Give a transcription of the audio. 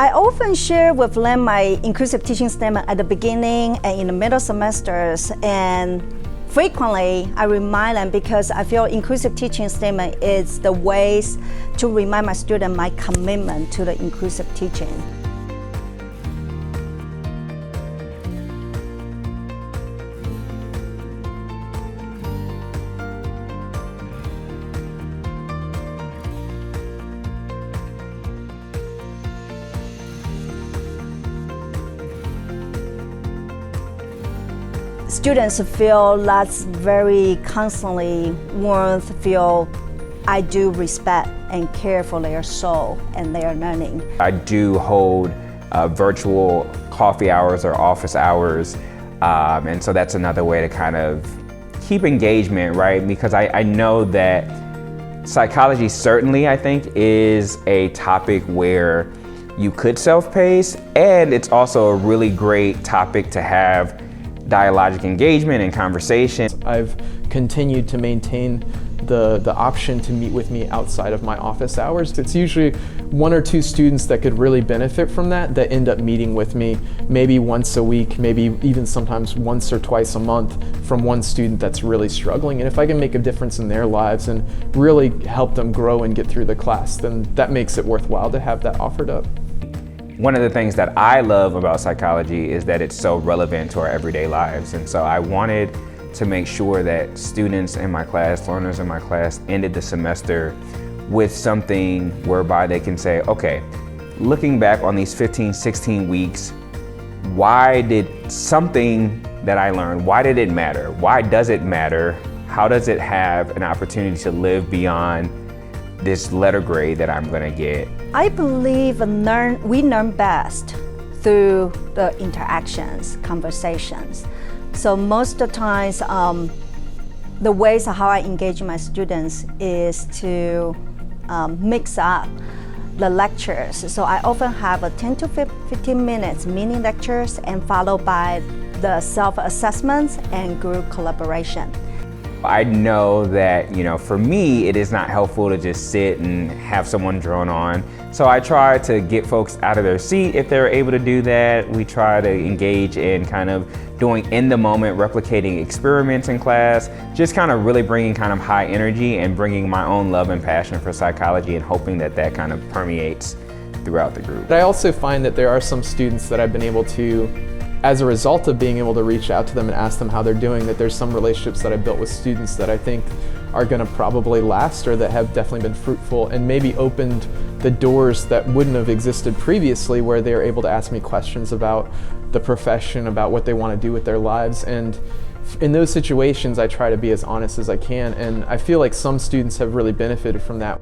I often share with them my inclusive teaching statement at the beginning and in the middle semesters, and frequently I remind them because I feel inclusive teaching statement is the ways to remind my students my commitment to the inclusive teaching. Students feel that's very constantly warmth, feel I do respect and care for their soul and their learning. I do hold virtual coffee hours or office hours, and so that's another way to kind of keep engagement, right? Because I know that psychology certainly, I think, is a topic where you could self-pace, and it's also a really great topic to have dialogic engagement and conversation. I've continued to maintain the option to meet with me outside of my office hours. It's usually 1 or 2 students that could really benefit from that end up meeting with me maybe once a week, maybe even sometimes once or twice a month from one student that's really struggling. And if I can make a difference in their lives and really help them grow and get through the class, then that makes it worthwhile to have that offered up. One of the things that I love about psychology is that it's so relevant to our everyday lives. And so I wanted to make sure that students in my class, learners in my class, ended the semester with something whereby they can say, okay, looking back on these 15, 16 weeks, why did something that I learned, why did it matter? Why does it matter? How does it have an opportunity to live beyond this letter grade that I'm gonna get? I believe we learn best through the interactions, conversations. So most of the times, the ways of how I engage my students is to mix up the lectures. So I often have a 10 to 15 minutes mini lectures and followed by the self-assessments and group collaboration. I know that, for me, it is not helpful to just sit and have someone drone on. So I try to get folks out of their seat if they're able to do that. We try to engage in kind of doing in the moment, replicating experiments in class, just kind of really bringing kind of high energy and bringing my own love and passion for psychology and hoping that that kind of permeates throughout the group. But I also find that there are some students that I've been able to, as a result of being able to reach out to them and ask them how they're doing, that there's some relationships that I built with students that I think are gonna probably last or that have definitely been fruitful and maybe opened the doors that wouldn't have existed previously, where they're able to ask me questions about the profession, about what they wanna do with their lives. And in those situations, I try to be as honest as I can, and I feel like some students have really benefited from that.